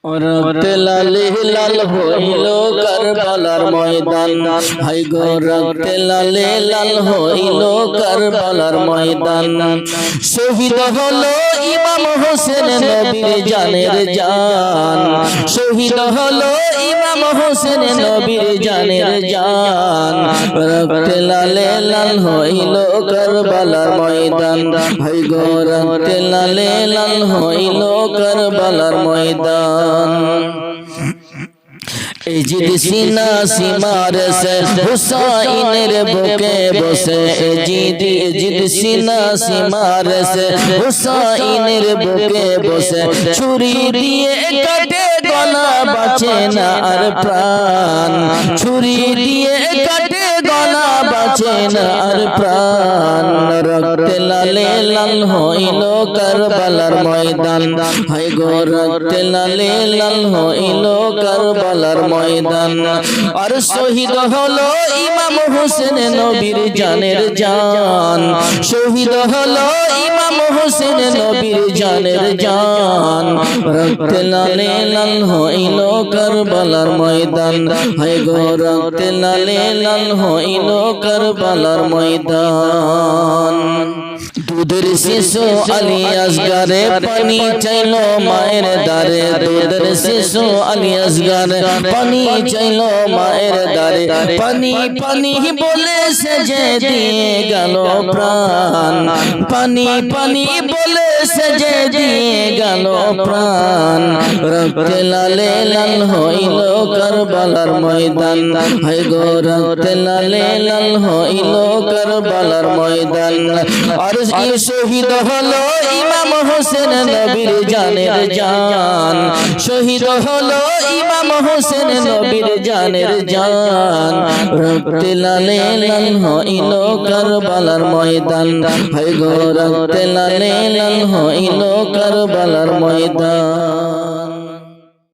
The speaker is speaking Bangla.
রক্তে লালে লাল হইল কারবালার ময়দান, হায় গো রক্তে লালে লাল হইল কারবালার ময়দান। শহীদ হলো ইমাম হোসেন নবীর জানের জান, শহীদ হলো ইমাম হোসেন নবীর জানের জান। রক্তে লালে লাল হইল কারবালার ময়দান, হায় গো রক্তে লালে লাল হইল কারবালার ময়দান। ইজিদ সিনা সিমার সে হুসাইনের বুকে বসে, ইজিদ সিনা সিমার সে হুসাইনের বুকে বসে, ছুরি দিয়ে কাটে গলা বাঁচে না আর প্রাণ, ছুরি দিয়ে কাটে গলা বাঁচে না আর প্রাণ। রক্তে লালে লাল হইল কারবালার ময়দান, হায় গো রক্তে লালে লাল হইল কারবালার ময়দান। আর শহীদ হলো ইমাম হোসেন নবীর জানের জান, শহীদ হলো ইমাম হোসেন নবীর জানের জান। রক্তে লালে লাল হইল কারবালার ময়দান, হায় গো রক্তে লালে লাল হইল কারবালার ময়দান। দুধের শিশু আলী আসগারে পানি চাইলো মায়ের দারে, দুধের শিশু আলী আসগারে পানি চাইলো মায়ের দারে, পানি পানি বলে সেজে দিয়ে গেল প্রাণ, পানি পানি বলে সেজে দিয়ে গেল প্রাণ। রক্তে লালে লাল হইল কারবালার ময়দান, হায় গো রক্তে লালে লাল হইল কারবালার ময়দান। আর শহীদ হলো ইমাম হোসেন নবীর জানের জান, শহীদ হলো ইমাম হোসেন নবীর জানের জান। রক্তে লালে লাল হইল কারবালার ময়দান, হায় গো রক্তে লালে লাল হইল কারবালার ময়দান।